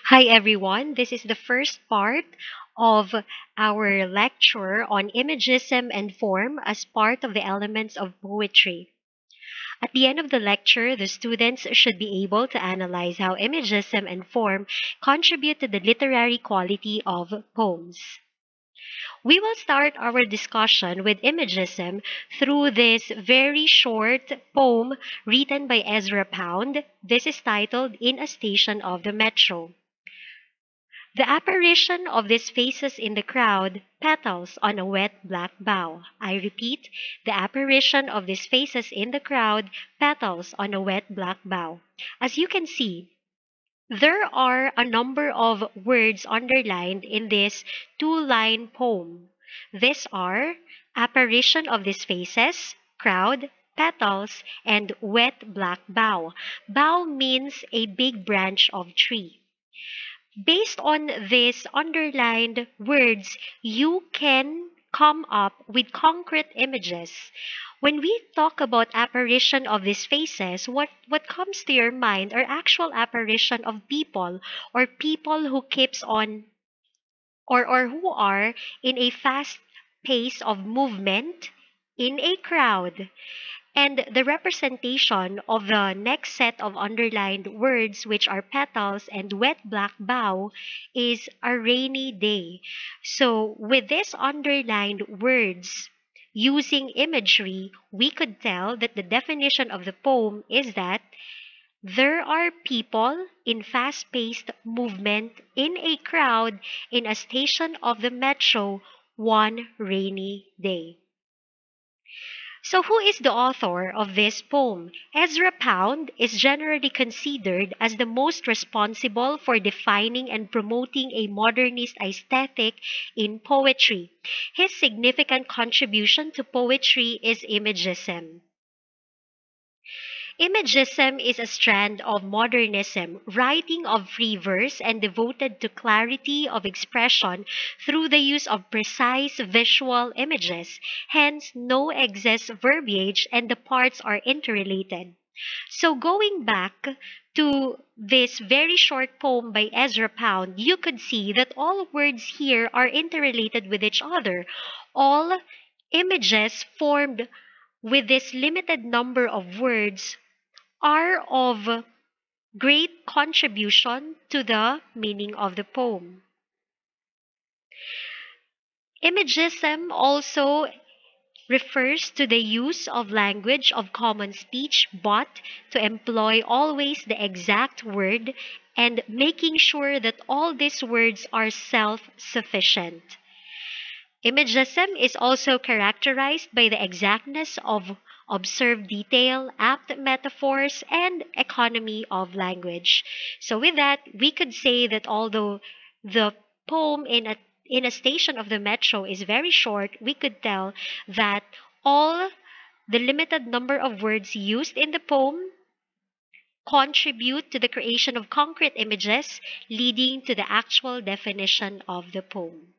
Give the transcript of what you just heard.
Hi everyone, this is the first part of our lecture on imagism and form as part of the elements of poetry. At the end of the lecture, the students should be able to analyze how imagism and form contribute to the literary quality of poems. We will start our discussion with imagism through this very short poem written by Ezra Pound. This is titled In a Station of the Metro. The apparition of these faces in the crowd, petals on a wet black bough. I repeat, the apparition of these faces in the crowd, petals on a wet black bough. As you can see, there are a number of words underlined in this two-line poem. These are apparition of these faces, crowd, petals, and wet black bough. Bough means a big branch of tree. Based on these underlined words, you can come up with concrete images. When we talk about apparition of these faces, what comes to your mind are actual apparition of people or people who keeps on or who are in a fast pace of movement in a crowd. And the representation of the next set of underlined words, which are petals and wet black bough, is a rainy day. So, with these underlined words, using imagery, we could tell that the definition of the poem is that there are people in fast paced movement in a crowd in a station of the metro one rainy day. So, who is the author of this poem? Ezra Pound is generally considered as the most responsible for defining and promoting a modernist aesthetic in poetry. His significant contribution to poetry is Imagism. Imagism is a strand of modernism, writing of free verse and devoted to clarity of expression through the use of precise visual images. Hence, no excess verbiage and the parts are interrelated. So, going back to this very short poem by Ezra Pound, you could see that all words here are interrelated with each other. All images formed with this limited number of words are of great contribution to the meaning of the poem. Imagism also refers to the use of language of common speech, but to employ always the exact word and making sure that all these words are self sufficient. Imagism is also characterized by the exactness of observed detail, apt metaphors, and economy of language. So, with that, we could say that although the poem in a station of the metro is very short, we could tell that all the limited number of words used in the poem contribute to the creation of concrete images, leading to the actual definition of the poem.